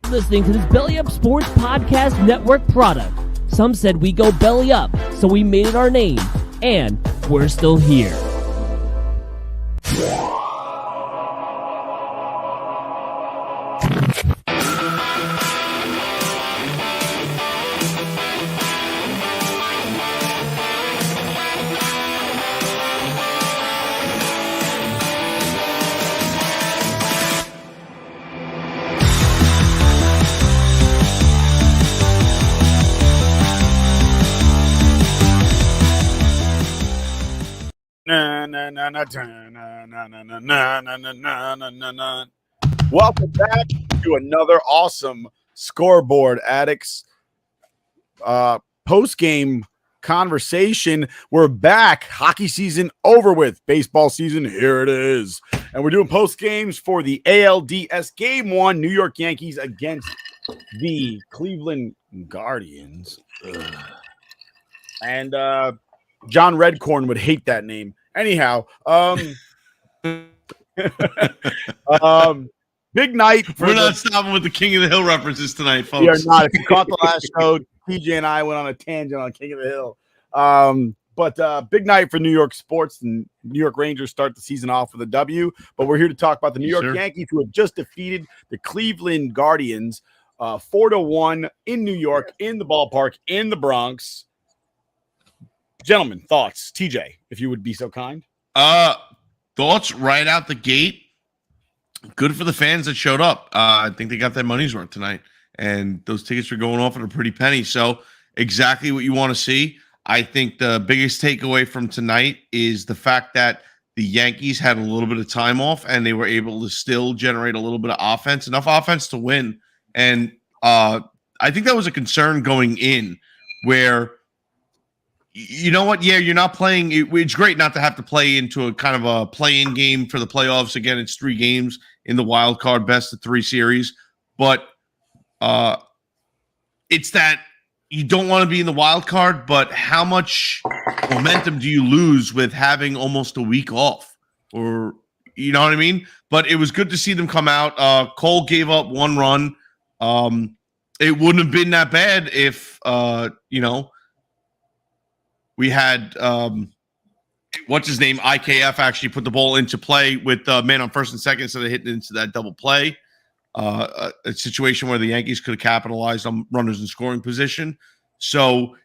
listening to this Belly Up Sports Podcast Network product. Some said we go belly up, so we made it our name, and we're still here. Welcome back to another awesome Scoreboard Addicts post-game conversation. We're back. Hockey season over with. Baseball season, here it is. And we're doing post-games for the ALDS Game 1, New York Yankees against the Cleveland Guardians. Ugh. And John Redcorn would hate that name. Anyhow, big night. We're not stopping with the King of the Hill references tonight, folks. We are not. If you caught the last show, TJ and I went on a tangent on King of the Hill. But big night for New York sports, and New York Rangers start the season off with a W. But we're here to talk about the New York Yankees, who have just defeated the Cleveland Guardians 4-1 in New York, in the ballpark, in the Bronx. Gentlemen, thoughts? TJ, if you would be so kind. Thoughts right out the gate. Good for the fans that showed up. I think they got their money's worth tonight, and those tickets are going off at a pretty penny. So exactly what you want to see. I think the biggest takeaway from tonight is the fact that the Yankees had a little bit of time off, and they were able to still generate a little bit of offense, enough offense to win. And I think that was a concern going in, where you know what? Yeah, you're not playing. It's great not to have to play into a kind of a play-in game for the playoffs. Again, it's 3 games in the wild card, best of 3 series. But it's that you don't want to be in the wild card, but how much momentum do you lose with having almost a week off? Or, you know what I mean? But it was good to see them come out. Cole gave up 1 run. It wouldn't have been that bad if, we had what's his name? IKF actually put the ball into play with man on first and second instead of hitting into that double play. A situation where the Yankees could have capitalized on runners in scoring position. So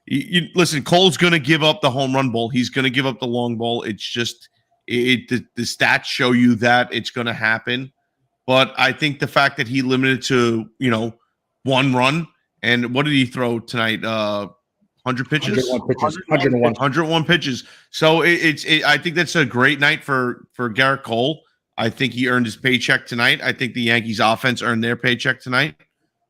listen, Cole's going to give up the home run ball. He's going to give up the long ball. It's just the stats show you that it's going to happen. But I think the fact that he limited to 1 run, and what did he throw tonight? 100 pitches? 101 pitches. So I think that's a great night for Garrett Cole. I think he earned his paycheck tonight. I think the Yankees offense earned their paycheck tonight.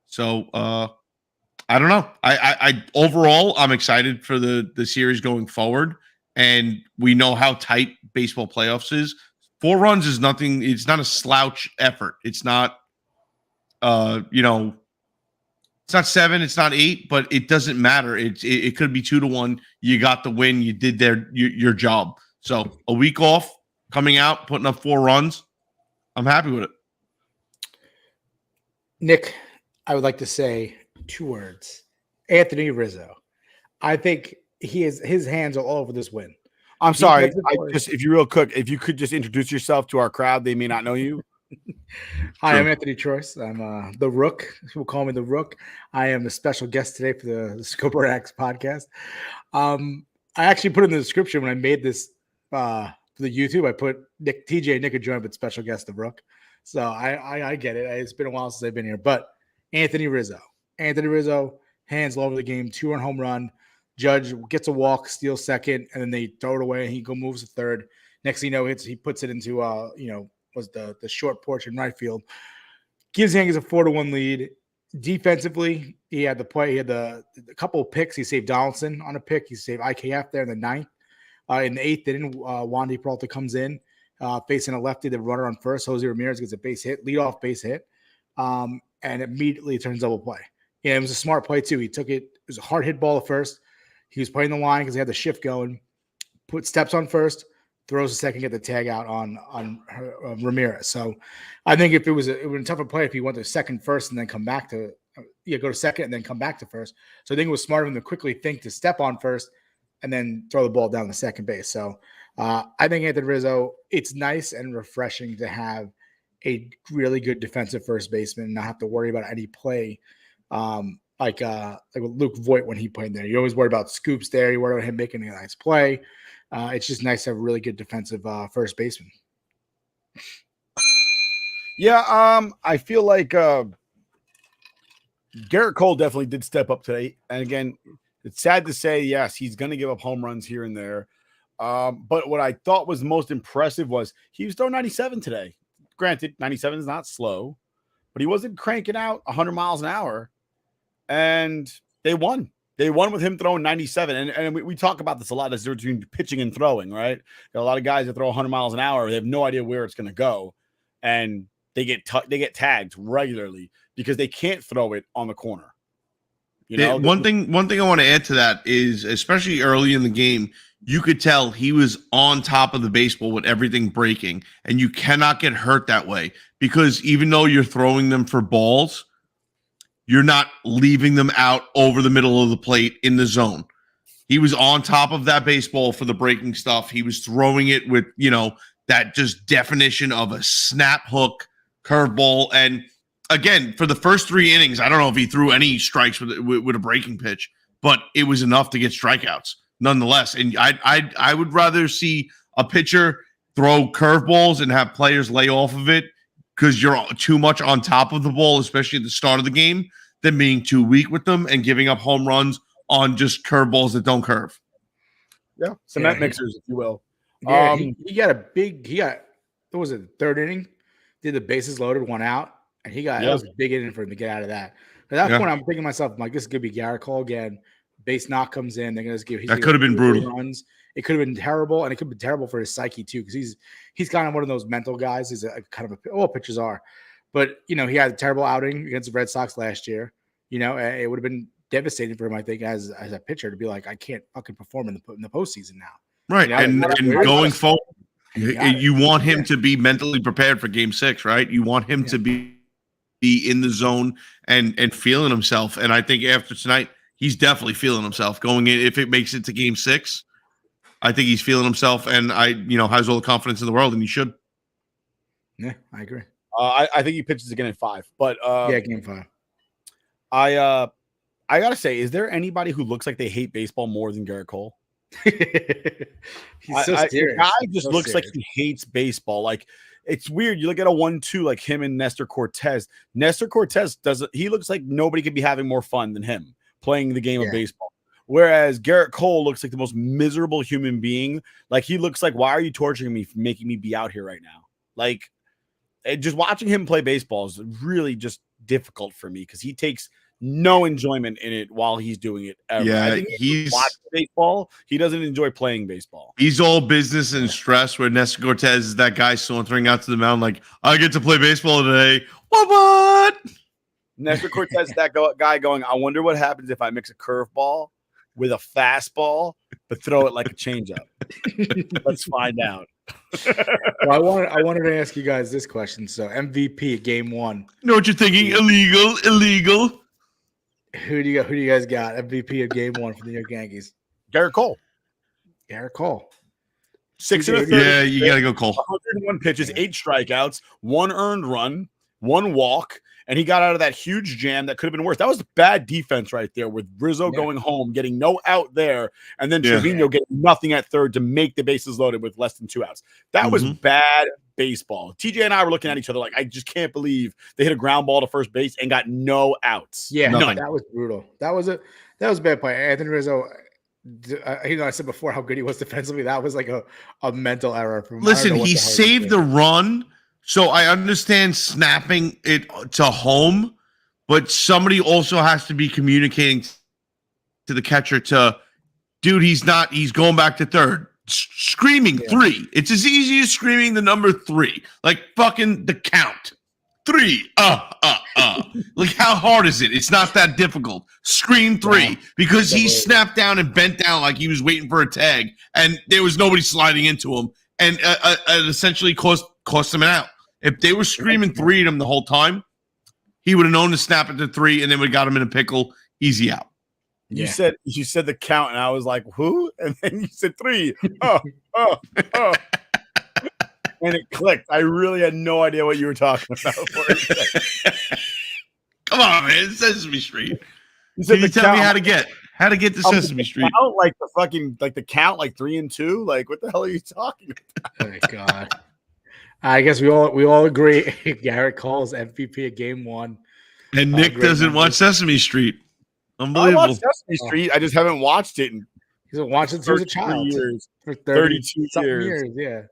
So I don't know. I overall, I'm excited for the series going forward. And we know how tight baseball playoffs is. 4 runs is nothing. It's not a slouch effort. It's not, it's not 7, it's not 8, but it doesn't matter. It could be 2-1. You got the win. You did your job. So a week off, coming out, putting up 4 runs. I'm happy with it. Nick, I would like to say 2 words. Anthony Rizzo. I think his hands are all over this win. I'm sorry. If you could just introduce yourself to our crowd, they may not know you. Hi, I'm Anthony Troyce. I'm the Rook. People call me the Rook. I am the special guest today for the Scoreboard Addicts podcast. I actually put in the description when I made this for the YouTube. I put TJ Nick joined, but special guest the Rook. So I get it. It's been a while since I've been here. But Anthony Rizzo, hands all over the game. 2-run home run. Judge gets a walk, steals second, and then they throw it away. And he moves to third. Next thing you know, he puts it into was the short porch in right field. Gives Yankees a 4-1 lead. Defensively, he had the play. He had a couple of picks. He saved Donaldson on a pick. He saved IKF there in the 9th. In the 8th, Wandy Peralta comes in, facing a lefty, the runner on first. Jose Ramirez gets a leadoff base hit, and immediately turns double play. Yeah, it was a smart play too. He took it. It was a hard hit ball at first. He was playing the line because he had the shift going. Put steps on first, throws a second, get the tag out on Ramirez. So I think if it would have been a tougher play if he went to second first and then come back to go to second and then come back to first. So I think it was smart of him to quickly think to step on first and then throw the ball down the second base. So I think Anthony Rizzo, it's nice and refreshing to have a really good defensive first baseman and not have to worry about any play like Luke Voigt when he played there. You always worry about scoops there. You worry about him making a nice play. It's just nice to have a really good defensive first baseman. Yeah, I feel like Garrett Cole definitely did step up today. And again, it's sad to say, yes, he's going to give up home runs here and there. But what I thought was most impressive was he was throwing 97 today. Granted, 97 is not slow, but he wasn't cranking out 100 miles an hour. And they won. They won with him throwing 97. And we talk about this a lot as between pitching and throwing, right? Got a lot of guys that throw 100 miles an hour. They have no idea where it's going to go. And they get tagged regularly because they can't throw it on the corner. You know, one thing I want to add to that is, especially early in the game, you could tell he was on top of the baseball with everything breaking, and you cannot get hurt that way because even though you're throwing them for balls, you're not leaving them out over the middle of the plate in the zone. He was on top of that baseball for the breaking stuff. He was throwing it with, that just definition of a snap hook curveball. And again, for the first 3 innings, I don't know if he threw any strikes with a breaking pitch, but it was enough to get strikeouts nonetheless. And I would rather see a pitcher throw curveballs and have players lay off of it because you're too much on top of the ball, especially at the start of the game, than being too weak with them and giving up home runs on just curveballs that don't curve. Yeah, cement mixers, if you will. Yeah, he got what was it, third inning? Did the bases loaded, 1 out, and that was a big inning for him to get out of that. At that point, I'm thinking to myself, I'm like, this is gonna be Garrett Cole again. Base knock comes in, they're gonna just give. That could have been brutal. Runs. It could have been terrible, and it could have been terrible for his psyche too, because he's kind of one of those mental guys. He's all pitchers are, but he had a terrible outing against the Red Sox last year. It would have been devastating for him, I think, as a pitcher to be like, I can't fucking perform in the postseason now. Right, and going forward, you want him to be mentally prepared for Game 6, right? You want him to be in the zone and feeling himself. And I think after tonight, he's definitely feeling himself going in. If it makes it to Game 6, I think he's feeling himself, and has all the confidence in the world, and he should. Yeah, I agree. I think he pitches again in 5, but Game 5. I gotta say, is there anybody who looks like they hate baseball more than Garrett Cole? He's so serious. The guy just looks like he hates baseball. Like, it's weird. You look at a 1-2 like him and Nestor Cortez. Nestor Cortez he looks like nobody could be having more fun than him playing the game of baseball. Whereas Garrett Cole looks like the most miserable human being. Like, he looks like, why are you torturing me for making me be out here right now? Like, just watching him play baseball is really just difficult for me because he takes no enjoyment in it while he's doing it ever. Yeah, I think he's watching baseball. He doesn't enjoy playing baseball. He's all business and stress, where Nestor Cortez is that guy sauntering out to the mound like, I get to play baseball today. What? Nestor Cortez is that guy going, I wonder what happens if I mix a curveball with a fastball, but throw it like a changeup. Let's find out. Well, I wanted to ask you guys this question. So MVP at Game 1. You know what you're thinking? Illegal. Who do you guys got? MVP of Game 1 for the New York Yankees. Garrett Cole. 6 1/3. Yeah, you gotta go Cole. 101 pitches, 8 strikeouts, 1 earned run, 1 walk, and he got out of that huge jam that could have been worse. That was bad defense right there with Rizzo going home, getting no out there, and then Trevino getting nothing at third to make the bases loaded with less than 2 outs. That was bad baseball. TJ and I were looking at each other like, I just can't believe they hit a ground ball to first base and got no outs. Yeah, none. That was brutal. That was a bad play. Anthony Rizzo, I said before how good he was defensively. That was like a mental error from him. Listen, he saved the run. So I understand snapping it to home, but somebody also has to be communicating to the catcher dude, he's going back to third. Screaming 3. It's as easy as screaming the number 3. Like fucking the count. 3. Like, how hard is it? It's not that difficult. Scream 3 because he snapped down and bent down like he was waiting for a tag, and there was nobody sliding into him. and it essentially cost him an out. If they were screaming 3 at him the whole time, he would have known to snap it to 3, and then we got him in a pickle, easy out. You said the count, and I was like, "Who?" And then you said 3. Oh. And it clicked. I really had no idea what you were talking about. Come on, man! It's Sesame Street. Can you tell me how to get to Sesame Street? Count, like the fucking the count, like 3 and 2. Like, what the hell are you talking about? Oh my God. I guess we all agree. Garrett Cole's MVP of Game 1, and Nick doesn't watch Sesame Street. Unbelievable. I watch Sesame Street. I just haven't watched it. He's been watching since he was a child. Years. For 32 years. Yeah.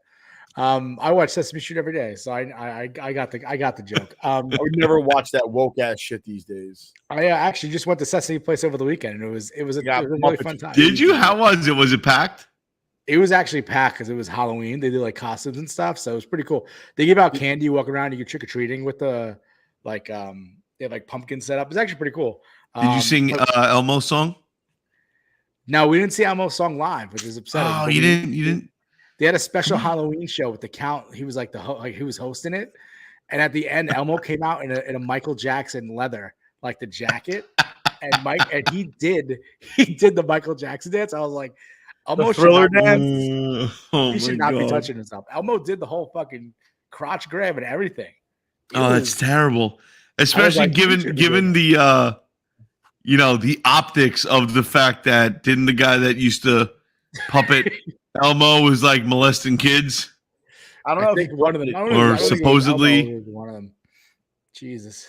I watch Sesame Street every day, so I got the joke. I would never watch that woke ass shit these days. I actually just went to Sesame Place over the weekend, and it was a really fun time. Did you? How was it? Was it packed? It was actually packed because it was Halloween. They did like costumes and stuff, so it was pretty cool. They give out candy, you walk around, you get trick or treating with the they have like pumpkins set up. It's actually pretty cool. Did you sing Elmo's song? No, we didn't see Elmo's song live, which is upsetting. Oh, you didn't. They had a special Halloween show with the Count. He was like he was hosting it, and at the end, Elmo came out in a Michael Jackson leather, like the jacket, and he did the Michael Jackson dance. I was like, Elmo Thriller dance. He should not be touching himself. Elmo did the whole fucking crotch grab and everything. That's terrible, especially given the the optics of the fact that didn't the guy that used to puppet Elmo was like molesting kids. I don't know. I think one of them, or supposedly one of them. Jesus.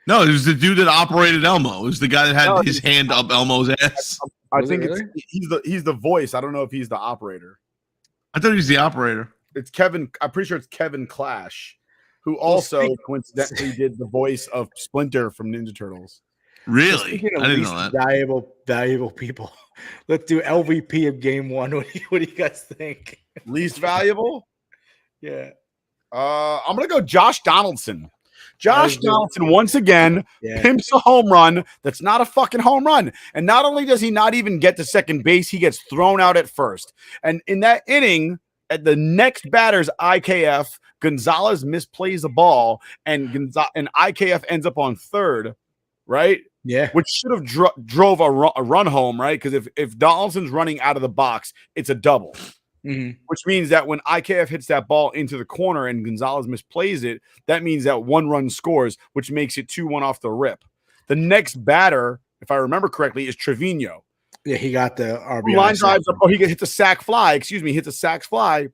No, it was the dude that operated Elmo. It was the guy that had his hand up Elmo's ass. I think he's the voice. I don't know if he's the operator. I thought he was the operator. It's Kevin. I'm pretty sure it's Kevin Clash, who also coincidentally did the voice of Splinter from Ninja Turtles. Really? I didn't know that. Valuable people. Let's do LVP of Game 1. What do you guys think? Least valuable? Yeah. I'm gonna go Josh Donaldson. Josh Donaldson once again pimps a home run that's not a fucking home run. And not only does he not even get to second base, he gets thrown out at first. And in that inning, at the next batter's IKF, Gonzalez misplays the ball, and IKF ends up on third, right? Yeah, which should have drove a run home, right? Because if Donaldson's running out of the box, it's a double, which means that when IKF hits that ball into the corner and Gonzalez misplays it, that means that 1 run scores, which makes it 2-1 off the rip. The next batter, if I remember correctly, is Trevino. Yeah, he got the RBI. Line drives up. Oh, he hits a sac fly. Hits a sac fly,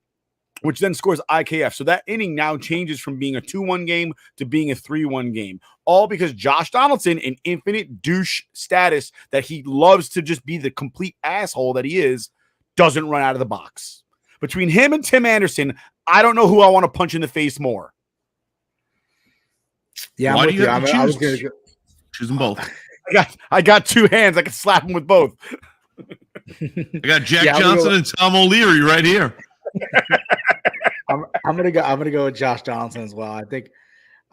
which then scores IKF. So that inning now changes from being a 2-1 game to being a 3-1 game. All because Josh Donaldson, in infinite douche status that he loves to just be the complete asshole that he is, doesn't run out of the box. Between him and Tim Anderson, I don't know who I want to punch in the face more. Yeah, why do you have to choose? I was gonna choose them both. I got 2 hands. I can slap them with both. I got Jack Johnson and Tom O'Leary right here. I'm gonna go with Josh Donaldson as well.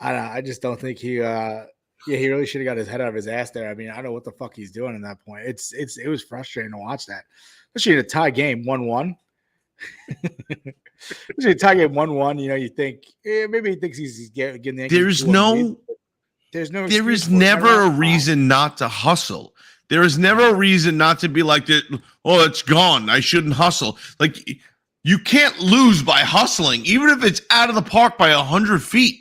I just don't think he really should have got his head out of his ass there. I mean, I don't know what the fuck he's doing at that point. It was frustrating to watch that, especially in a tie game 1-1. Especially a tie game 1-1. You think maybe he thinks he's getting the. There is never a reason not to hustle. There is never a reason not to be like, oh, it's gone. I shouldn't hustle. Like, you can't lose by hustling, even if it's out of the park by 100 feet.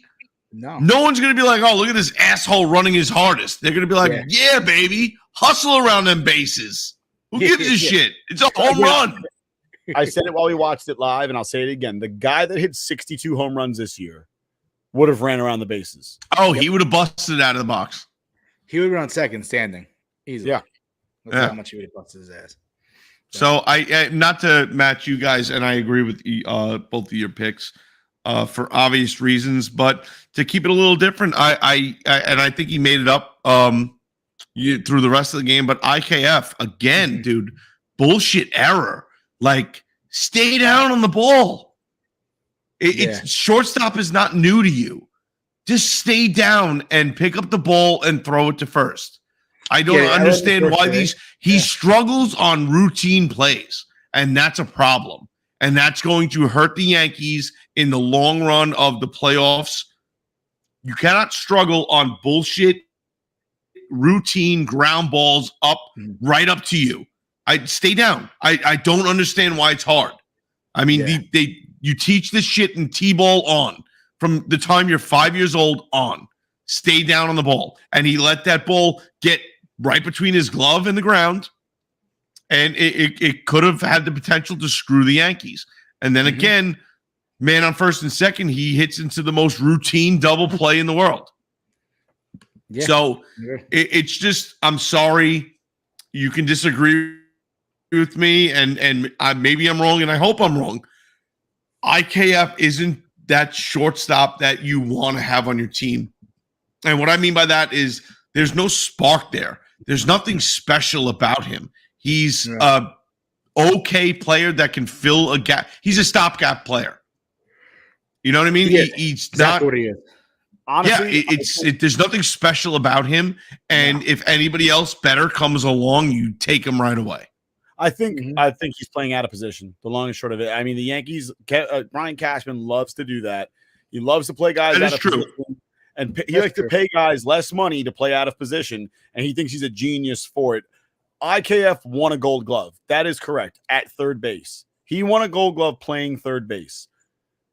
No one's going to be like, oh, look at this asshole running his hardest. They're going to be like, yeah, baby, hustle around them bases. Who gives a shit? It's a home run. I said it while we watched it live, and I'll say it again. The guy that hit 62 home runs this year would have ran around the bases. Oh, he would have busted it out of the box. He would have been on second standing easily. Yeah. That's how much he would have busted his ass. So I not to match you guys, and I agree with both of your picks for obvious reasons, but to keep it a little different, I think he made it up through the rest of the game. But IKF again, dude, bullshit error. Like, stay down on the ball. It's shortstop is not new to you. Just stay down and pick up the ball and throw it to first. I don't understand why he struggles on routine plays, and that's a problem. And that's going to hurt the Yankees in the long run of the playoffs. You cannot struggle on bullshit, routine ground balls right up to you. I stay down. I don't understand why it's hard. I mean, you teach this shit in T-ball on from the time you're 5 years old on. Stay down on the ball. And he let that ball get right between his glove and the ground. And it could have had the potential to screw the Yankees. And then again, man on first and second, he hits into the most routine double play in the world. Yeah. So it's just, I'm sorry. You can disagree with me, and maybe I'm wrong, and I hope I'm wrong. IKF isn't that shortstop that you want to have on your team. And what I mean by that is there's no spark there. There's nothing special about him. He's a okay player that can fill a gap. He's a stopgap player. You know what I mean? He's exactly what he is. Honestly, there's nothing special about him. And if anybody else better comes along, you take him right away. I think he's playing out of position. The long and short of it. I mean, the Yankees. Brian Cashman loves to do that. He loves to play guys out of position, and he likes to pay guys less money to play out of position. And he thinks he's a genius for it. IKF won a Gold Glove. That is correct. At third base, he won a Gold Glove playing third base,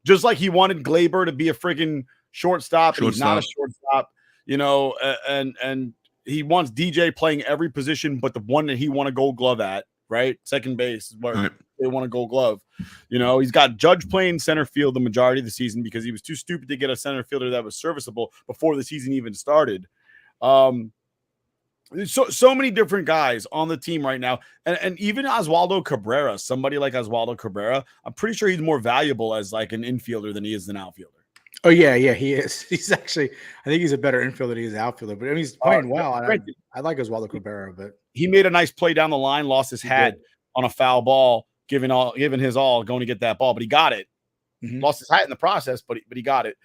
just like he wanted Glaber to be a freaking shortstop. And he's not a shortstop, and he wants DJ playing every position, but the one that he won a Gold Glove at, right? Second base is where they won a Gold Glove. He's got Judge playing center field the majority of the season because he was too stupid to get a center fielder that was serviceable before the season even started. So many different guys on the team right now. And even Oswaldo Cabrera, somebody like Oswaldo Cabrera, I'm pretty sure he's more valuable as like an infielder than he is an outfielder. Oh, yeah, he is. He's actually, I think he's a better infielder than he is outfielder. But I mean, he's playing well. I like Oswaldo Cabrera, but he made a nice play down the line, lost his hat on a foul ball, giving his all, going to get that ball, but he got it. Lost his hat in the process, but he got it.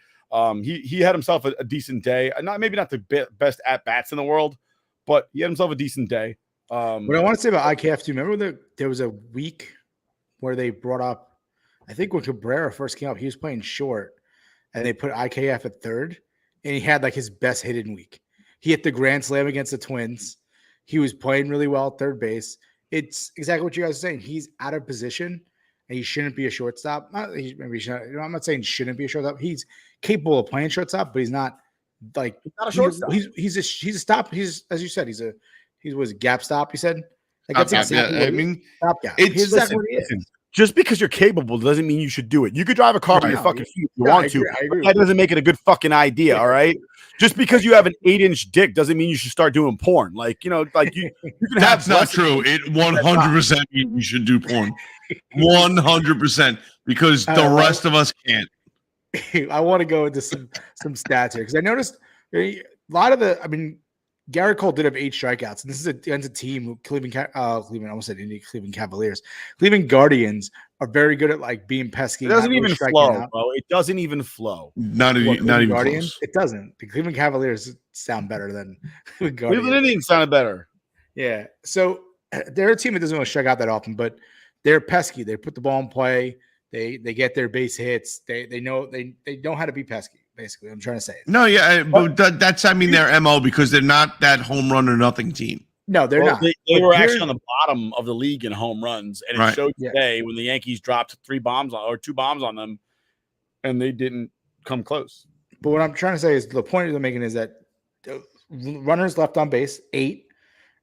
He had himself a decent day. Maybe not the best at bats in the world, but he had himself a decent day. What I want to say about IKF too, remember there was a week where they brought up, I think when Cabrera first came up, he was playing short, and they put IKF at third, and he had like his best hitting week. He hit the grand slam against the Twins. He was playing really well at third base. It's exactly what you guys are saying. He's out of position, and he shouldn't be a shortstop. I'm not saying he shouldn't be a shortstop. He's capable of playing shortstop, but he's not like not a shortstop. He's a stop. He's, as you said, he was a gap stop. You said, like, that's I mean, stopgap. It's exactly what he is. Just because you're capable doesn't mean you should do it. You could drive a car with your fucking feet if you want to. I agree. That doesn't make it a good fucking idea, all right? Just because you have an 8-inch dick doesn't mean you should start doing porn. Like, you can That's not true. It 100% means you should do porn. 100%, because the rest of us can't. I want to go into some stats here because I noticed a lot of Garrett Cole did have 8 strikeouts, and this is against a team who Cleveland Cavaliers. Cleveland Guardians are very good at like being pesky. It doesn't even flow, bro. It doesn't even flow. Not even Guardians. close. It doesn't. The Cleveland Cavaliers sound better than Cleveland Guardians. Cleveland Indians sounded better. Yeah. So they're a team that doesn't want to strike out that often, but they're pesky. They put the ball in play. They get their base hits. They know how to be pesky. Basically, I'm trying to say it. No, yeah, but that's their MO, because they're not that home run or nothing team. No, they're not. They were actually on the bottom of the league in home runs, and it showed today when the Yankees dropped 2 bombs on them, and they didn't come close. But what I'm trying to say is the point they're making is that runners left on base 8,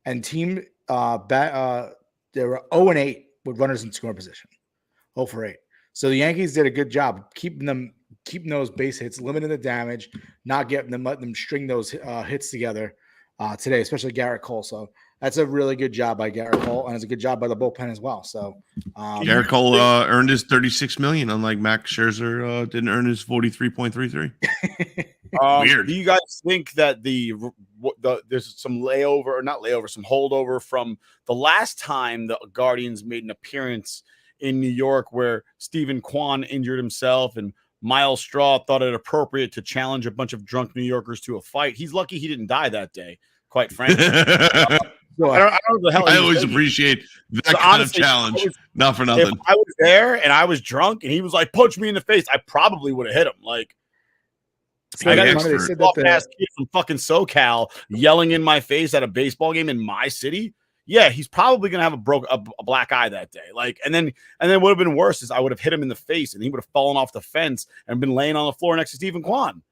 and team they were 0-8 with runners in scoring position, 0 for 8. So the Yankees did a good job keeping those base hits, limiting the damage, not getting them, letting them string those hits together today, especially Garrett Cole. So that's a really good job by Garrett Cole, and it's a good job by the bullpen as well. So Garrett Cole earned his $36 million, unlike Max Scherzer didn't earn his $43.33. Weird. Do you guys think that there's some some holdover from the last time the Guardians made an appearance in New York, where Stephen Kwan injured himself and Miles Straw thought it appropriate to challenge a bunch of drunk New Yorkers to a fight? He's lucky he didn't die that day, quite frankly. I don't know the hell. I always appreciate that kind honestly, of challenge. Not for nothing. If I was there and I was drunk and he was like, punch me in the face, I probably would have hit him. Like, I got this off-ass kid from fucking SoCal yelling in my face at a baseball game in my city. Yeah, he's probably gonna have a black eye that day. Like, and then what would have been worse is I would have hit him in the face and he would have fallen off the fence and been laying on the floor next to Stephen Kwan.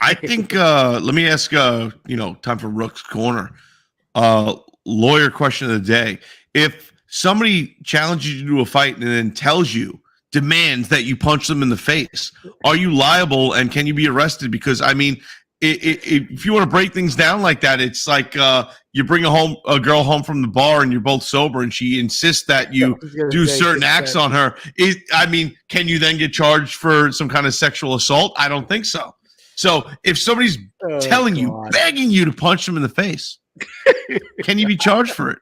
I think. Let me ask. Time for Rook's Corner. Lawyer question of the day: if somebody challenges you to a fight and then demands that you punch them in the face, are you liable and can you be arrested? Because I mean, if you want to break things down like that, it's like you bring a girl home from the bar and you're both sober and she insists that you do certain acts on her. Can you then get charged for some kind of sexual assault? I don't think so. So if somebody's begging you to punch them in the face, can you be charged for it?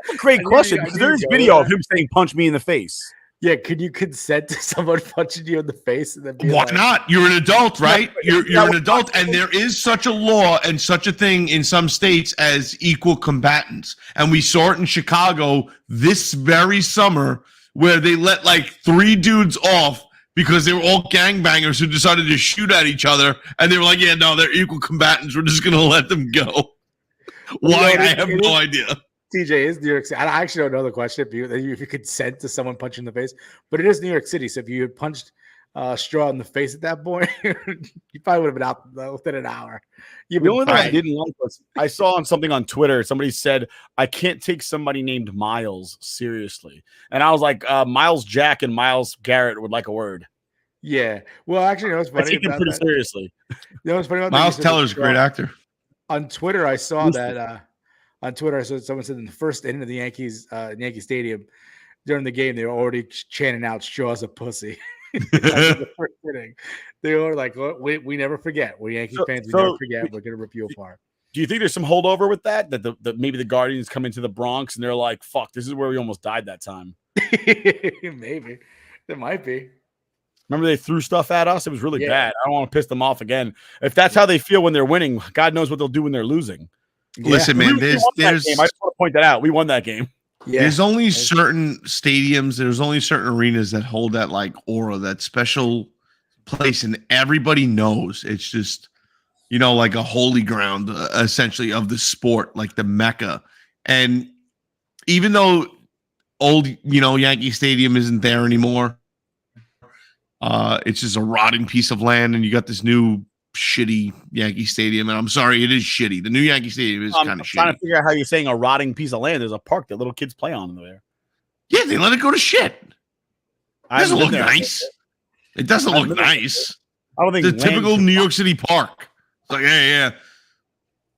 That's a great question because there's video of him saying, punch me in the face. Yeah, could you consent to someone punching you in the face? And then why not? You're an adult, right? You're an adult, and there is such a law and such a thing in some states as equal combatants. And we saw it in Chicago this very summer where they let like 3 dudes off because they were all gangbangers who decided to shoot at each other. And they were like, yeah, no, they're equal combatants. We're just going to let them go. Why? I have no idea. TJ is New York City. I actually don't know the question if you consent to someone punching in the face, but it is New York City. So if you had punched Straw in the face at that point, you probably would have been out within an hour. The only thing I didn't like was I saw something on Twitter. Somebody said, I can't take somebody named Miles seriously. And I was like, Miles Jack and Miles Garrett would like a word. Yeah. well, actually, you know what's funny? I take him pretty seriously. You know what's funny about Miles Teller's a great actor. On Twitter, I saw that. On Twitter, I saw someone said in the first inning of the Yankees, Yankee Stadium, during the game, they were already chanting out "Straw's a pussy." The first inning, they were like, "We never forget. We're Yankee fans. We never forget. We're gonna rip you apart." Do you think there's some holdover with that maybe the Guardians come into the Bronx and they're like, "Fuck, this is where we almost died that time." Maybe there might be. Remember they threw stuff at us? It was really bad. I don't want to piss them off again. If that's how they feel when they're winning, God knows what they'll do when they're losing. Listen, man, there's I just want to point that out. We won that game. Yeah. There's only certain stadiums, there's only certain arenas that hold that like aura, that special place, and everybody knows it's just, like a holy ground, essentially, of the sport, like the Mecca. And even though old, Yankee Stadium isn't there anymore, it's just a rotting piece of land, and you got this new shitty Yankee Stadium, and I'm sorry, it is shitty. The new Yankee Stadium is kind of shitty. I'm trying to figure out how you're saying a rotting piece of land. There's a park that little kids play on in there. Yeah, they let it go to shit. It doesn't look nice. It doesn't look nice. I don't think the typical New York City park. It's like, hey, yeah,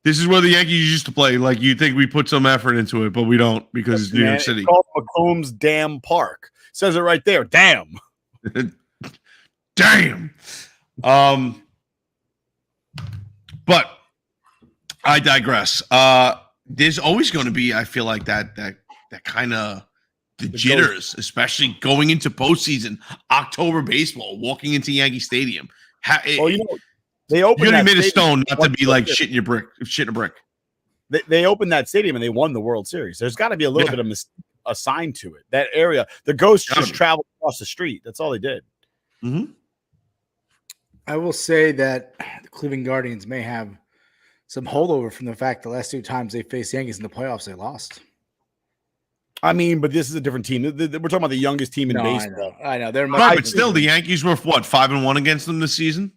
this is where the Yankees used to play. Like, you think we put some effort into it, but we don't because it's New York City. It's called McCombs Dam Park. It says it right there. Damn. Damn. But I digress. There's always going to be, I feel like that kind of the jitters, especially going into postseason, October baseball, walking into Yankee Stadium. They opened. You made a stone not to be like shit in a brick. They opened that stadium and they won the World Series. There's got to be a little bit of assigned to it. That area, the ghosts just traveled across the street. That's all they did. Mm-hmm. I will say that the Cleveland Guardians may have some holdover from the fact the last 2 times they faced Yankees in the playoffs, they lost. I mean, but this is a different team. We're talking about the youngest team in baseball. I know. They're right, but still, the Yankees were 5-1 against them this season.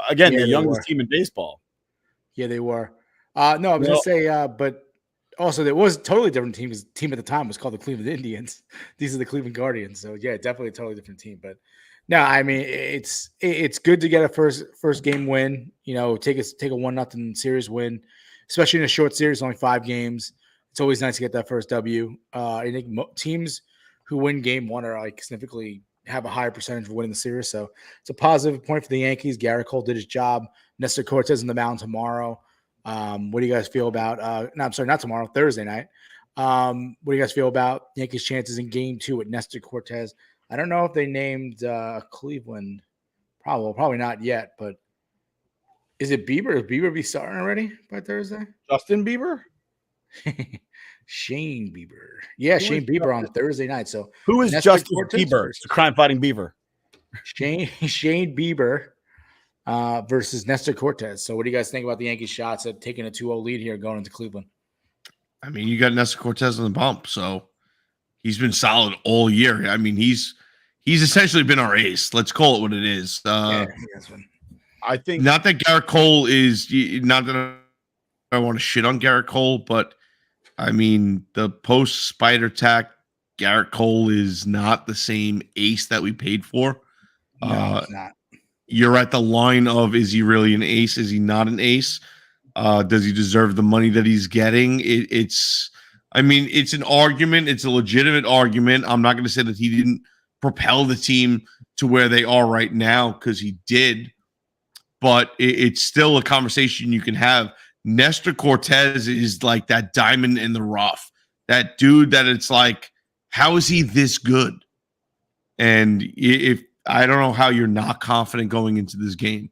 Again, the youngest team in baseball. Yeah, they were. No, I was going to say, but also there was a totally different team. His team at the time was called the Cleveland Indians. These are the Cleveland Guardians. So yeah, definitely a totally different team. But no, I mean it's good to get a first game win. Take a 1-0 series win, especially in a short series, only 5 games. It's always nice to get that first W. I think teams who win game 1 are like significantly have a higher percentage of winning the series. So it's a positive point for the Yankees. Garrett Cole did his job. Nestor Cortez in the mound tomorrow. What do you guys feel about? No, I'm sorry, not tomorrow. Thursday night. What do you guys feel about Yankees' chances in Game 2 with Nestor Cortez? I don't know if they named Cleveland. Probably not yet. But is it Bieber? Is Bieber be starting already by Thursday? Justin Bieber? Shane Bieber. Yeah, Shane Bieber on Thursday night. So who is Justice Bieber? The crime-fighting Beaver. Shane Bieber versus Nestor Cortez. So what do you guys think about the Yankees shots at taking a 2-0 lead here going into Cleveland? I mean, you got Nestor Cortez on the bump, so he's been solid all year. I mean, he's essentially been our ace. Let's call it what it is. I think not that Garrett Cole is not that I want to shit on Garrett Cole, but I mean, the post spider tack Garrett Cole is not the same ace that we paid for. No, it's not. You're at the line of, is he really an ace? Is he not an ace? Does he deserve the money that he's getting? It's an argument. It's a legitimate argument. I'm not going to say that he didn't propel the team to where they are right now, because he did, but it's still a conversation you can have. Nestor Cortez is like that diamond in the rough, that dude that it's like, how is he this good? And if I don't know how you're not confident going into this game.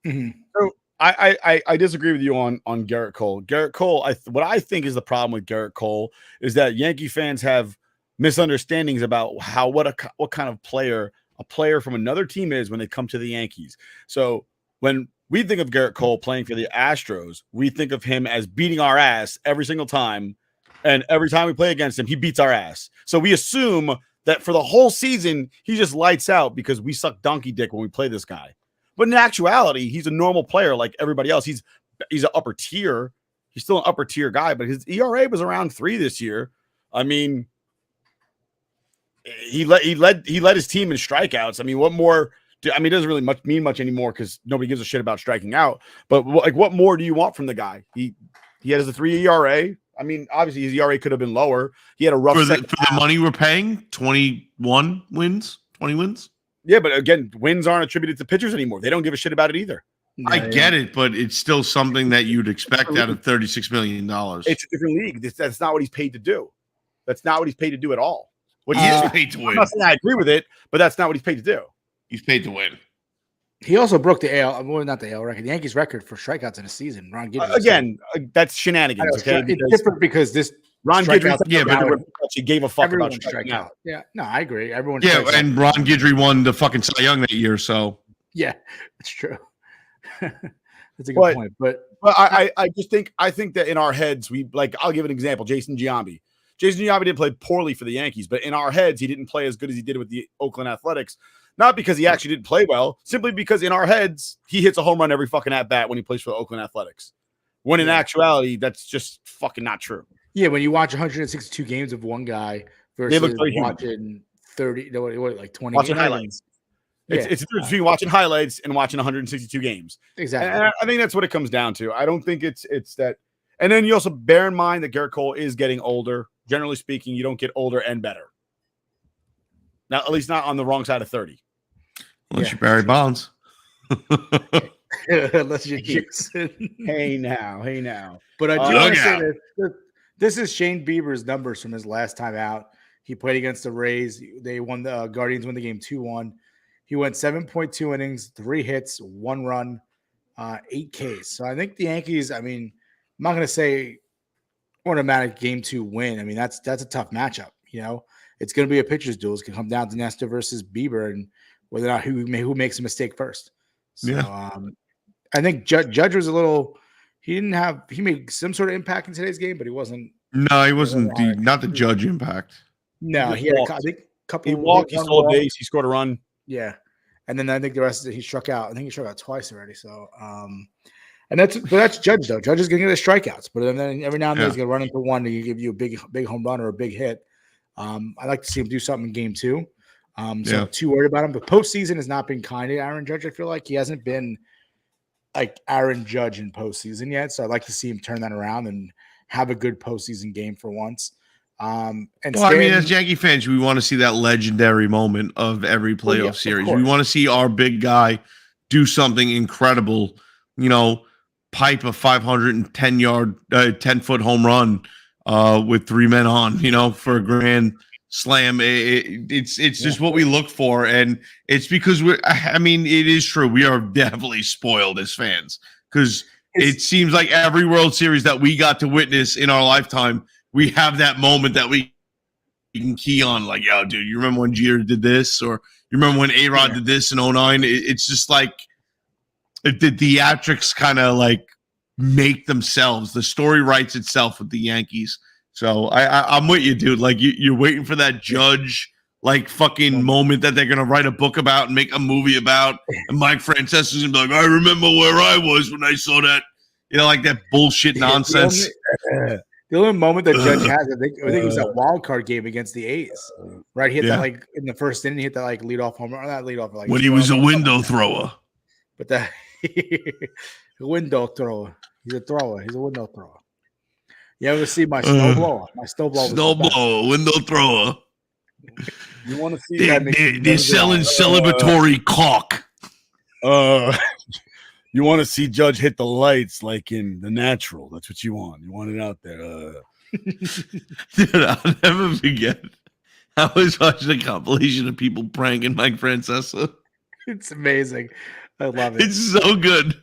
Mm-hmm. So I disagree with you on Garrett Cole. Garrett Cole, what I think is the problem with Garrett Cole is that Yankee fans have misunderstandings about what kind of player a player from another team is when they come to the Yankees. So when we think of Garrett Cole playing for the Astros, we think of him as beating our ass every single time. And every time we play against him, he beats our ass. So we assume that for the whole season, he just lights out because we suck donkey dick when we play this guy. But in actuality, he's a normal player like everybody else. He's an upper tier. He's still an upper tier guy, but his ERA was around 3 this year. I mean, he led his team in strikeouts. I mean, what more? It doesn't really mean much anymore because nobody gives a shit about striking out. But what more do you want from the guy? He has a 3 ERA. I mean, obviously his ERA could have been lower. He had a rough for the money we're paying. 20 wins. Yeah, but again, wins aren't attributed to pitchers anymore. They don't give a shit about it either. I get it, but it's still something that you'd expect out of $36 million. It's a different league. That's not what he's paid to do. That's not what he's paid to do at all. What he is paid to win. I'm not saying I agree with it, but that's not what he's paid to do. He's paid to win. He also broke the not the AL record, the Yankees record for strikeouts in a season. Ron Guidry. Again, that's shenanigans. Okay, it's different because this Ron Guidry, he gave a fuck about striking out. Yeah, no, I agree. Everyone. And Ron Guidry won the fucking Cy Young that year. So yeah, that's true. That's a good point. But I think that in our heads, I'll give an example. Jason Giambi did play poorly for the Yankees, but in our heads, he didn't play as good as he did with the Oakland Athletics. Not because he actually didn't play well, simply because in our heads, he hits a home run every fucking at-bat when he plays for the Oakland Athletics. When in actuality, that's just fucking not true. Yeah, when you watch 162 games of one guy versus watching 20 watching highlights. It's the difference between watching highlights and watching 162 games. Exactly. And I think that's what it comes down to. I don't think it's that. And then you also bear in mind that Garrett Cole is getting older. Generally speaking, you don't get older and better. Now, at least not on the wrong side of 30. Unless you're Barry Bonds. Unless you're Jackson. Hey now. But I do want to say that this is Shane Bieber's numbers from his last time out. He played against the Rays. They won the Guardians won the game 2-1. He went 7.2 innings, 3 hits, 1 run, 8 Ks. So I think the Yankees, I'm not going to say automatic game 2 win. That's a tough matchup. It's going to be a pitcher's duel. It's going to come down to Nestor versus Bieber and whether or not who makes a mistake first. So I think Judge was he made some sort of impact in today's game, but he wasn't. No, he wasn't not the Judge impact. No, he had a couple. He walked, he stole a base, he scored a run. Yeah. And then I think the rest of it, he struck out. I think he struck out twice already. So, and that's Judge though. Judge is going to get his strikeouts, but then every now and then he's going to run into one to give you a big home run or a big hit. I'd like to see him do something in game 2. So I'm too worried about him. But postseason has not been kind to Aaron Judge. I feel like he hasn't been like Aaron Judge in postseason yet. So I'd like to see him turn that around and have a good postseason game for once. As Yankee fans, we want to see that legendary moment of every playoff series. We want to see our big guy do something incredible. Pipe a 510-yard, 10-foot home run with 3 men on. For a grand slam. It's just what we look for, and it's because it is true. We are definitely spoiled as fans because it seems like every World Series that we got to witness in our lifetime, we have that moment that we can key on. Like, yo, dude, you remember when Jeter did this, or you remember when A-Rod did this in 09? It's just like the theatrics kind of like make themselves. The story writes itself with the Yankees. So I'm with you, dude. Like you're waiting for that Judge like fucking moment that they're gonna write a book about and make a movie about, and Mike Francesa's gonna be like, I remember where I was when I saw that, like that bullshit nonsense. The only moment that Judge has, I think it was that wild card game against the A's, right? He hit that like in the first inning, he hit that like leadoff home run, not leadoff, like when he was a window thrower. But that window thrower, he's a thrower. He's a window thrower. You ever see my snowblower? My snowblower, window thrower. You want to see they're selling celebratory cock. You want to see Judge hit the lights like in The Natural. That's what you want. You want it out there. Dude, I'll never forget. I was watching a compilation of people pranking Mike Francesa. It's amazing. I love it. It's so good.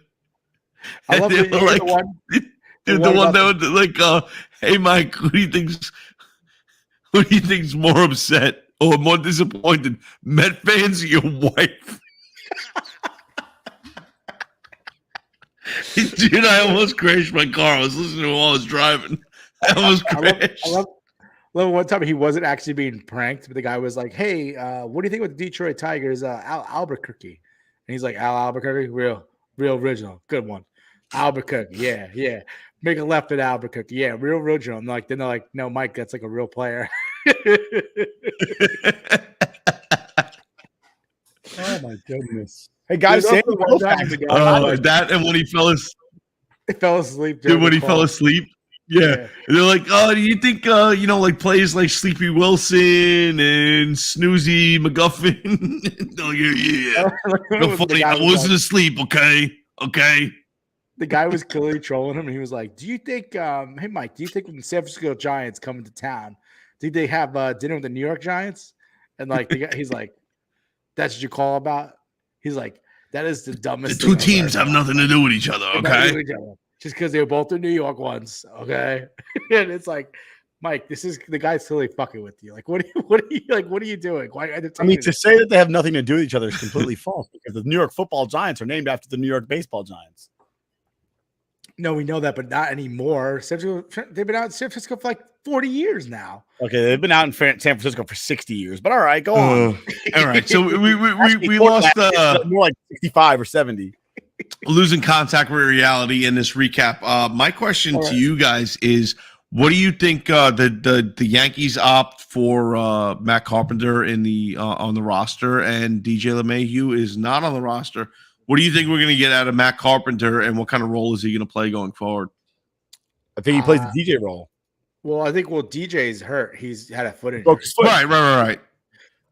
I love it. Like, the one that was like, hey Mike, who do you think's more upset or more disappointed? Met fans or your wife? Dude, I almost crashed my car. I was listening to it while I was driving. I almost crashed. I love one time he wasn't actually being pranked, but the guy was like, hey, what do you think about the Detroit Tigers, Al Albuquerque? And he's like, Al Albuquerque? Real original. Good one. Albuquerque. Yeah. Make a left at Albuquerque. Yeah, real original. I'm like, then they're like, no, Mike, that's like a real player. Oh my goodness. Hey guys, that and when he fell asleep. Dude, when he fell asleep. Yeah. They're like, do you think like players like Sleepy Wilson and Snoozy McGuffin? No, yeah. No funny. I wasn't asleep, okay? The guy was clearly trolling him, and he was like, do you think hey Mike, do you think when the San Francisco Giants come into town, do they have dinner with the New York Giants? And like the guy, he's like, that's what you call about? He's like, that is the dumbest. The two teams have nothing to do with each other, okay? Just because they were both the New York ones, okay? And it's like, Mike, this is the guy's totally fucking with you. Like, what are you doing? Why? I mean, to say that they have nothing to do with each other is completely false because the New York Football Giants are named after the New York Baseball Giants. No, we know that, but not anymore. They've been out in San Francisco for like 40 years now. Okay, they've been out in San Francisco for 60 years, but all right, go on. All right, so we lost more like 65 or 70. Losing contact with reality in this recap. My question to you guys is, what do you think the Yankees opt for Matt Carpenter in the on the roster and DJ LeMahieu is not on the roster? What do you think we're going to get out of Matt Carpenter, and what kind of role is he going to play going forward? I think he plays the DJ role. Well, I think DJ's hurt. He's had a foot injury. Right.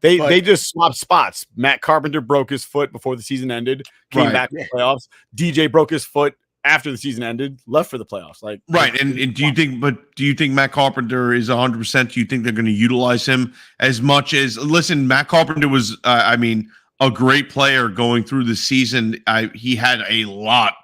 But They just swapped spots. Matt Carpenter broke his foot before the season ended, came back to the playoffs. DJ broke his foot after the season ended, left for the playoffs. And do you think Matt Carpenter is 100%? Do you think they're going to utilize him as much as? Listen, Matt Carpenter was, a great player going through the season. He had a lot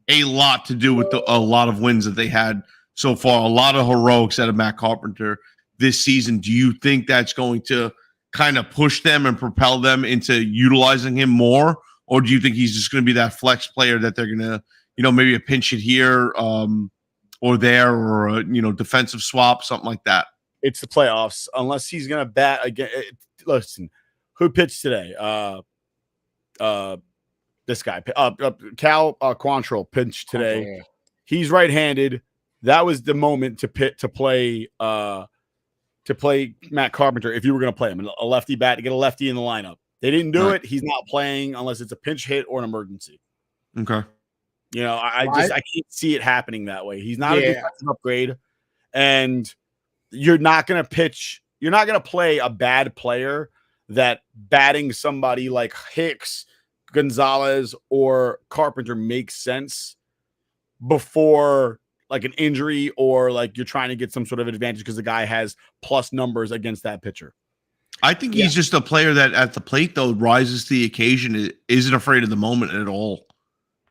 to do with a lot of wins that they had so far. A lot of heroics out of Matt Carpenter this season. Do you think that's going to kind of push them and propel them into utilizing him more? Or do you think he's just going to be that flex player that they're going to, maybe a pinch hit here or there, or a, defensive swap, something like that? It's the playoffs. Unless he's going to bat again. Listen, who pitched today? This guy, Cal Quantrill pitched today. He's right-handed. That was the moment to play Matt Carpenter if you were going to play him, a lefty bat, to get a lefty in the lineup. They didn't do it. He's not playing unless it's a pinch hit or an emergency. Okay. I can't see it happening that way. He's not a defensive upgrade, and you're not going to play a bad player that batting somebody like Hicks, Gonzalez, or Carpenter makes sense before like an injury, or like you're trying to get some sort of advantage because the guy has plus numbers against that pitcher. I think he's just a player that at the plate, though, rises to the occasion, isn't afraid of the moment at all.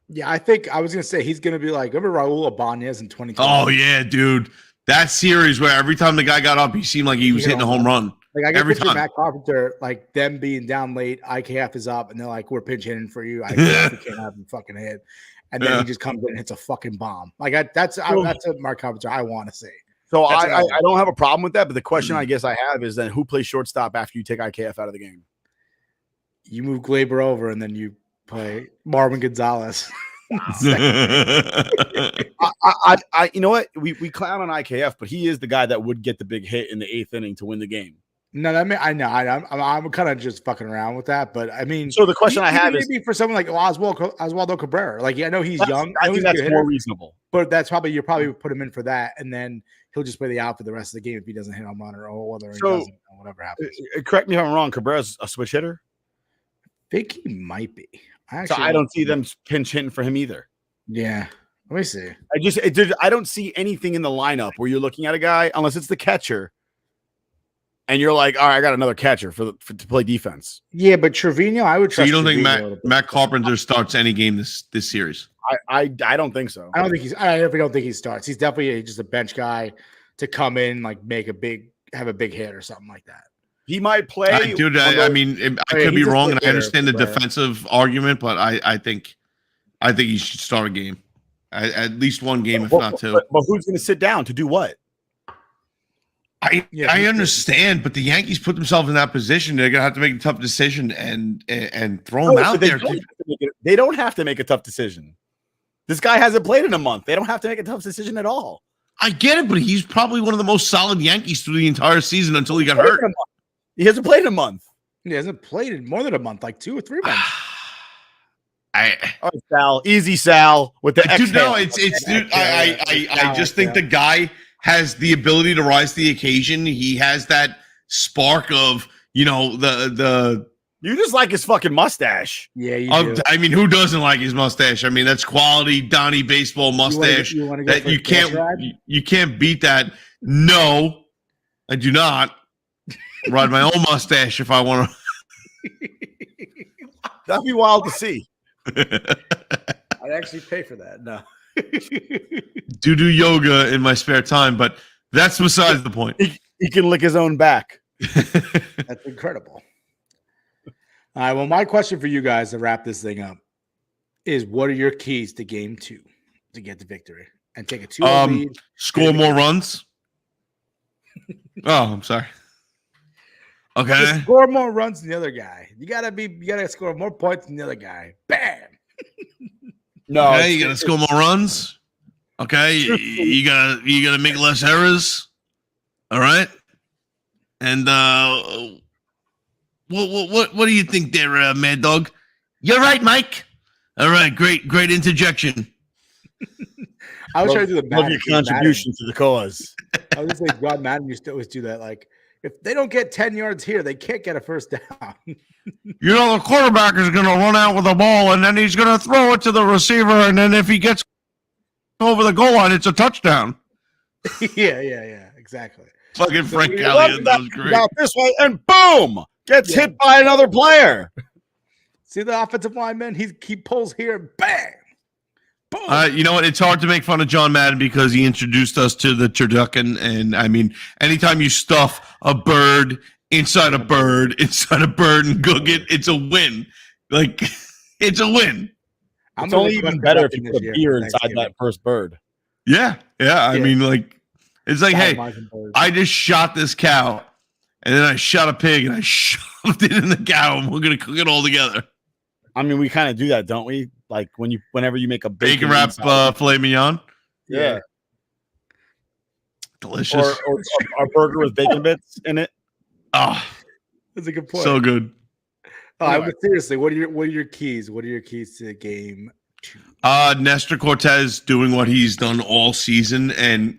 Yeah, I think I was gonna say he's gonna be like, remember Raul Ibanez in 2020? Oh yeah, dude. That series where every time the guy got up, he seemed like he was hitting a home run. Like I can every picture time. Matt Carpenter, like them being down late, IKF is up, and they're like, "We're pinch hitting for you. IKF, we can't have him fucking hit." And then he just comes in and hits a fucking bomb. Like that's a Mark Carpenter I want to see. So I don't have a problem with that, but the question I guess I have is then who plays shortstop after you take IKF out of the game? You move Glaber over, and then you play Marvin Gonzalez. I you know what? We clown on IKF, but he is the guy that would get the big hit in the 8th inning to win the game. No, I know. I'm kind of just fucking around with that, but I mean, so the question I have is maybe for someone like Oswaldo Cabrera. Like, I know he's young. I think that's more reasonable, but that's you probably put him in for that, and then he'll just play the out for the rest of the game if he doesn't hit home run or whether he doesn't, whatever happens. Correct me if I'm wrong. Cabrera's a switch hitter. I think he might be. I don't see them pinch hitting for him either. Yeah. Let me see. I don't see anything in the lineup where you're looking at a guy unless it's the catcher, and you're like, all right, I got another catcher to play defense. Yeah, but Trevino, I would trust. So you don't think Matt Carpenter starts any game this series? I don't think so. I definitely don't think he starts. He's definitely just a bench guy to come in, like have a big hit or something like that. He might play. Dude, I mean, I could be wrong, and I understand the defensive argument, but I think he should start a game. At least one game, if not two. But who's going to sit down to do what? I understand, but the Yankees put themselves in that position. They're going to have to make a tough decision and throw him out there. They don't have to make a tough decision. This guy hasn't played in a month. They don't have to make a tough decision at all. I get it, but he's probably one of the most solid Yankees through the entire season until he got hurt. He hasn't played in a month. He hasn't played in more than a month, like 2 or 3 months. All right, Sal, easy Sal with the dude. No, it's dude. I just think the guy has the ability to rise to the occasion. He has that spark of the. You just like his fucking mustache. Yeah, you do. I mean, who doesn't like his mustache? I mean, that's quality Donnie baseball mustache. You can't beat that. No, I do not. Ride my own mustache if I want to. That'd be wild to see. I'd actually pay for that. No. do yoga in my spare time, but that's besides the point. He can lick his own back. That's incredible. All right. Well, my question for you guys to wrap this thing up is: what are your keys to game 2 to get the victory and take a 2-0 lead? Score more runs. Oh, I'm sorry. Okay. Just score more runs than the other guy. You gotta score more points than the other guy. Bam. No, okay, you gotta score more runs. Okay, you gotta make less errors. All right. And what do you think there, Mad Dog? You're right, Mike. All right, great interjection. I was trying to do the love your contribution to the cause. I was gonna say God Madden used to always do that, like. If they don't get 10 yards here, they can't get a first down. The quarterback is going to run out with the ball, and then he's going to throw it to the receiver, and then if he gets over the goal line, it's a touchdown. Yeah, exactly. Fucking Frank Elliott, that was great. Out this way, and boom, gets hit by another player. See the offensive lineman? He pulls here, bang. You know what? It's hard to make fun of John Madden because he introduced us to the turducken. And I mean, anytime you stuff a bird inside a bird and cook it, it's a win. Like, it's a win. It's only even better if you put a beer inside that first bird. Yeah. I mean, like, it's like, hey, I just shot this cow, and then I shot a pig, and I shoved it in the cow, and we're going to cook it all together. I mean, we kind of do that, don't we? Like whenever you make a bacon wrap filet mignon. Yeah. Delicious. Or a burger with bacon bits in it. Oh, that's a good point. So good. But seriously, what are your keys? What are your keys to game 2? Nestor Cortez doing what he's done all season and,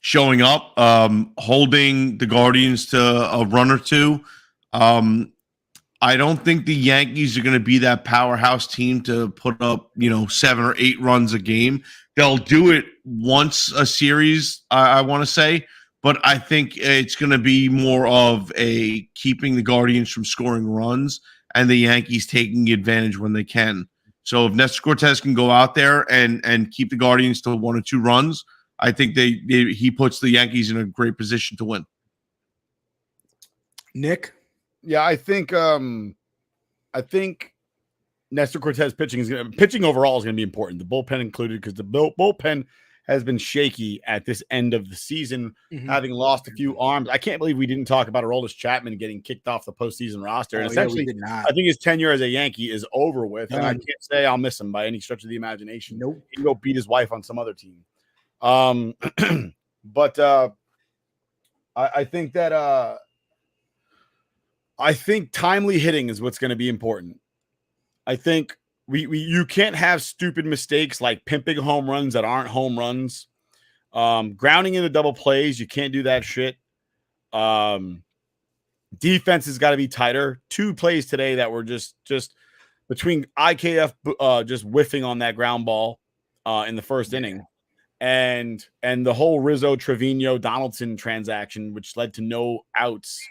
showing up, holding the Guardians to a run or two. I don't think the Yankees are going to be that powerhouse team to put up, 7 or 8 runs a game. They'll do it once a series, I want to say, but I think it's going to be more of a keeping the Guardians from scoring runs and the Yankees taking advantage when they can. So if Nestor Cortez can go out there and keep the Guardians to 1 or 2 runs, I think he puts the Yankees in a great position to win. Nick? Yeah, I think Nestor Cortez pitching overall is going to be important. The bullpen included, because the bullpen has been shaky at this end of the season, having lost a few arms. I can't believe we didn't talk about Aroldis Chapman getting kicked off the postseason roster. And essentially, I think his tenure as a Yankee is over with. And I can't say I'll miss him by any stretch of the imagination. Nope. He can go beat his wife on some other team. But I think that I think timely hitting is what's going to be important. I think you can't have stupid mistakes like pimping home runs that aren't home runs. Grounding into double plays, you can't do that shit. Defense has got to be tighter. 2 plays today that were just between IKF just whiffing on that ground ball in the first inning, and the whole Rizzo, Trevino, Donaldson transaction, which led to no outs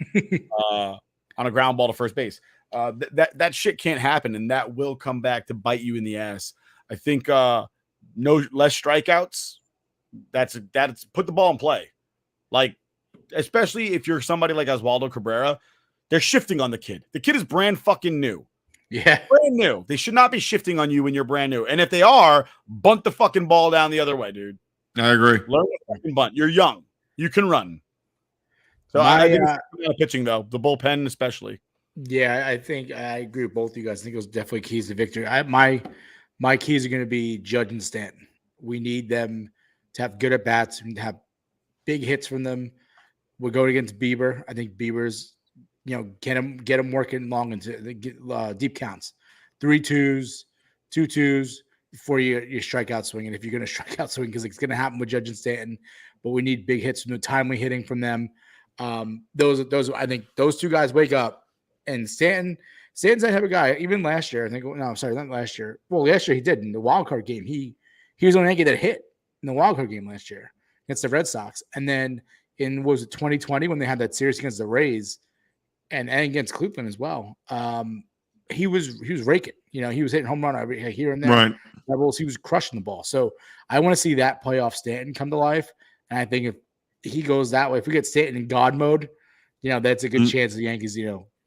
on a ground ball to first base. That shit can't happen, and that will come back to bite you in the ass. I think no less strikeouts. That's put the ball in play. Like, especially if you're somebody like Oswaldo Cabrera, they're shifting on the kid. The kid is brand fucking new. Yeah. Brand new. They should not be shifting on you when you're brand new. And if they are, bunt the fucking ball down the other way, dude. I agree. Learn to fucking bunt. You're young. You can run. So I think it's pitching, though. The bullpen especially. Yeah, I think I agree with both of you guys. I think it was definitely keys to victory. My keys are going to be Judge and Stanton. We need them to have good at bats and have big hits from them. We're going against Bieber. I think Bieber's, get him working long into deep counts, 3-2s, 2-2s before you strike out swinging. If you're going to strike out swing, because it's going to happen with Judge and Stanton, but we need big hits from the timely hitting from them. Those I think those 2 guys wake up. And Stanton's that type of guy. Even last year, I think. No, I'm sorry, not last year. Well, last year he did in the wild card game. He was the only Yankee that hit in the wild card game last year against the Red Sox. And then in 2020 when they had that series against the Rays and against Cleveland as well. He was raking. He was hitting home run every here and there. Right. Levels. He was crushing the ball. So I want to see that playoff Stanton come to life. And I think if he goes that way, if we get Stanton in God mode, that's a good chance the Yankees,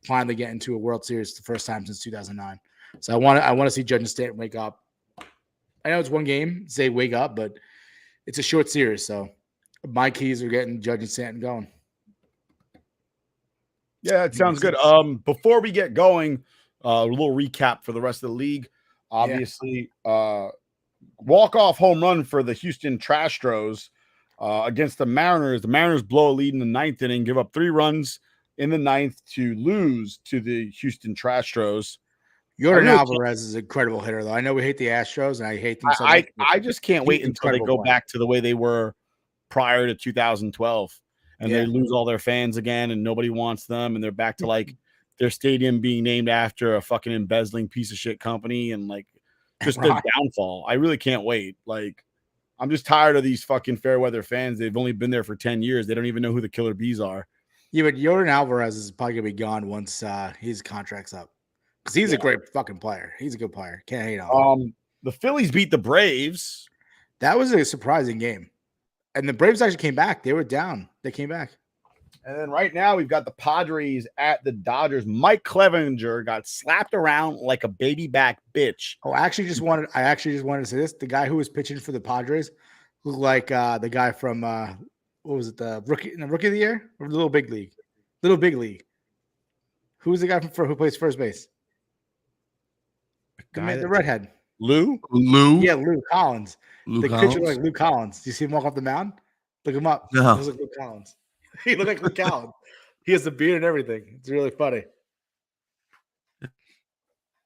finally get into a World Series the first time since 2009. So I want to see Judge and Stanton wake up. I know it's one game, say wake up, but it's a short series. So my keys are getting Judge and Stanton going. Yeah, it sounds good. Before we get going, a little recap for the rest of the league. Obviously, walk-off home run for the Houston Trastros against the Mariners. The Mariners blow a lead in the 9th inning, give up 3 runs in the 9th to lose to the Houston Trastros. Jordan Alvarez is an incredible hitter, though. I know we hate the Astros, and I hate them so much. I just can't wait until they go back to the way they were prior to 2012, and they lose all their fans again, and nobody wants them, and they're back to like their stadium being named after a fucking embezzling piece of shit company, and like just their downfall. I really can't wait. Like, I'm just tired of these fucking fair weather fans. They've only been there for 10 years. They don't even know who the Killer Bees are. Yeah, but Jordan Alvarez is probably going to be gone once his contract's up. Because he's a great fucking player. He's a good player. Can't hate on him. The Phillies beat the Braves. That was a surprising game. And the Braves actually came back. They were down. They came back. And then right now we've got the Padres at the Dodgers. Mike Clevenger got slapped around like a baby back bitch. Oh, I actually just wanted to say this. The guy who was pitching for the Padres looked like the guy from what was it? The rookie of the year or Little Big League? Little Big League. Who's the guy who plays first base? The redhead. Lou? Yeah, Lou Collins. The pitcher like Lou Collins. Do you see him walk off the mound? Look him up. No. He looks like Lou Collins. He looked like Lou Collins. He has the beard and everything. It's really funny.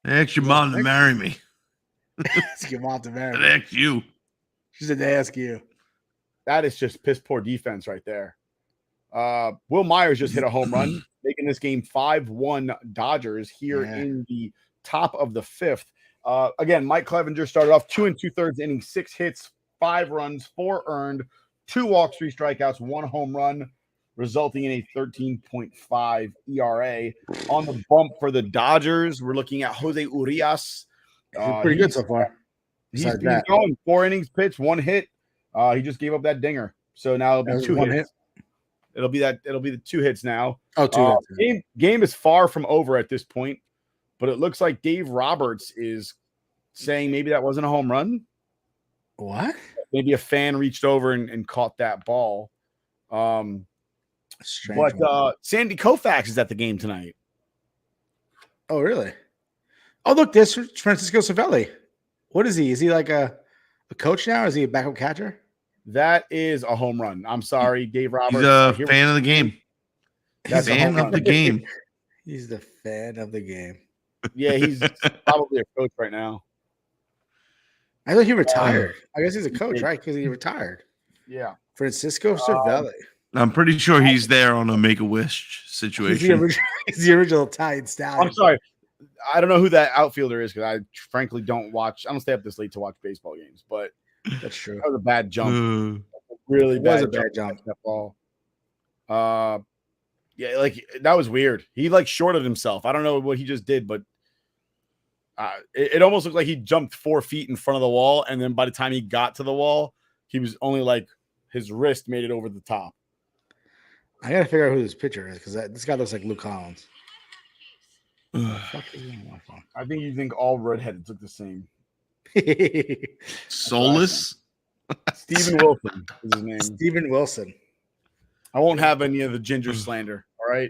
Ask your mom to marry me. Ask your mom to marry me. Ask you. She said to ask you. That is just piss poor defense right there. Will Myers just hit a home run, making this game 5-1 Dodgers here in the top of the 5th. Again, Mike Clevenger started off 2 2/3 innings, 6 hits, 5 runs, 4 earned, 2 walks, 3 strikeouts, 1 home run, resulting in a 13.5 ERA. On the bump for the Dodgers, we're looking at Jose Urias, He's pretty good so far. He's going 4 innings pitched, 1 hit. He just gave up that dinger. So now it'll be 2 hits. Hit. It'll be the 2 hits now. Oh, 2 hits. Game is far from over at this point, but it looks like Dave Roberts is saying maybe that wasn't a home run. What? Maybe a fan reached over and caught that ball. Sandy Koufax is at the game tonight. Oh, really? Oh, look, there's Francisco Cervelli. What is he? Is he like a coach now? Or is he a backup catcher? That is a home run. I'm sorry, Dave Roberts. He's a fan of the game. That's fan of the game. He's the fan of the game. Yeah, he's probably a coach right now. I thought he retired. I guess he's a coach, right? Because he retired. Yeah. Francisco Cervelli. I'm pretty sure he's there on a Make-A-Wish situation. He's the original Italian stallion. I'm sorry. I don't know who that outfielder is because I frankly don't watch. I don't stay up this late to watch baseball games, but that's true. That was a bad jump. Really bad jump. That ball. Yeah, like that was weird. He like shorted himself. I don't know what he just did, but it almost looked like he jumped 4 feet in front of the wall, and then by the time he got to the wall, he was only like his wrist made it over the top. I gotta figure out who this pitcher is because this guy looks like Luke Collins. I think you think all redheads look the same. Soulless? Steven Wilson is his name. Steven Wilson. I won't have any of the ginger slander. All right.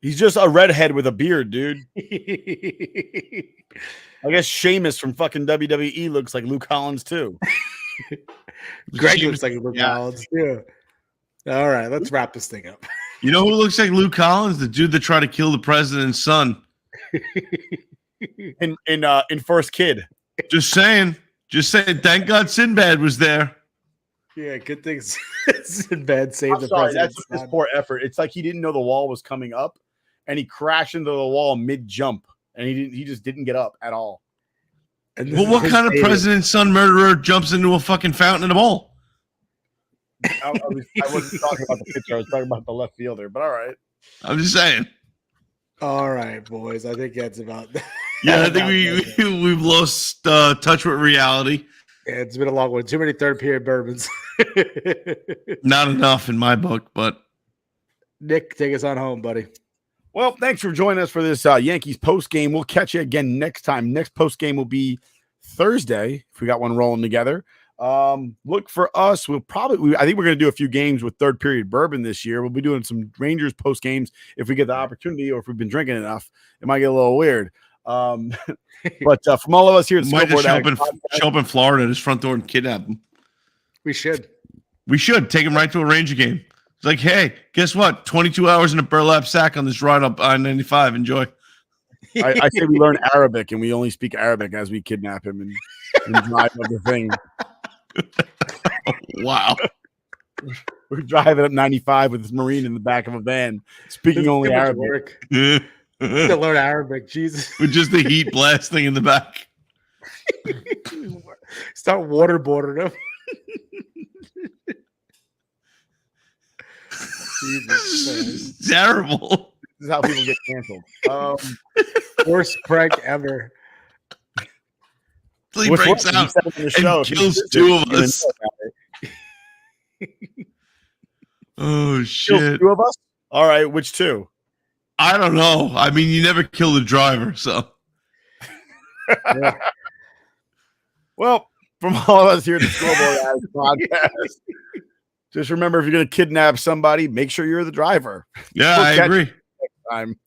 He's just a redhead with a beard, dude. I guess Sheamus from fucking WWE looks like Luke Collins too. Greg looks like Luke Collins too. All right, let's wrap this thing up. You know who looks like Luke Collins? The dude that tried to kill the president's son. in First Kid. Just saying. Thank God Sinbad was there. Yeah, good things. Sinbad saved the president. That's his poor effort. It's like he didn't know the wall was coming up, and he crashed into the wall mid-jump, and he just didn't get up at all. Well, what kind of president's son murderer jumps into a fucking fountain in a bowl? I wasn't talking about the pitcher. I was talking about the left fielder, but all right. I'm just saying. All right, boys. I think that's about that. Yeah, I think we've lost touch with reality. Yeah, it's been a long one. Too many third period bourbons. Not enough in my book, but Nick, take us on home, buddy. Well, thanks for joining us for this Yankees post game. We'll catch you again next time. Next post game will be Thursday if we got one rolling together. Look for us. I think we're going to do a few games with third period bourbon this year. We'll be doing some Rangers post games if we get the opportunity, or if we've been drinking enough. It might get a little weird. But from all of us here at might just show up in Florida at his front door and kidnap him. We should take him right to a Ranger game. It's like, hey, guess what? 22 hours in a burlap sack on this ride up I-95. Enjoy. I say we learn Arabic, and we only speak Arabic as we kidnap him and drive up the thing. Wow. We're driving up 95 with this Marine in the back of a van, speaking only Arabic. To learn Arabic, Jesus. With just the heat blasting in the back. Start waterboarding him. Jesus, terrible. This is how people get canceled. Worst prank ever. He breaks out and kills 2 of us. Oh, shit. 2 of us? All right, which 2? I don't know. I mean, you never kill the driver, so. Yeah. Well, from all of us here at the Scoreboard Podcast, just remember, if you're going to kidnap somebody, make sure you're the driver. Yeah, I agree. Next time.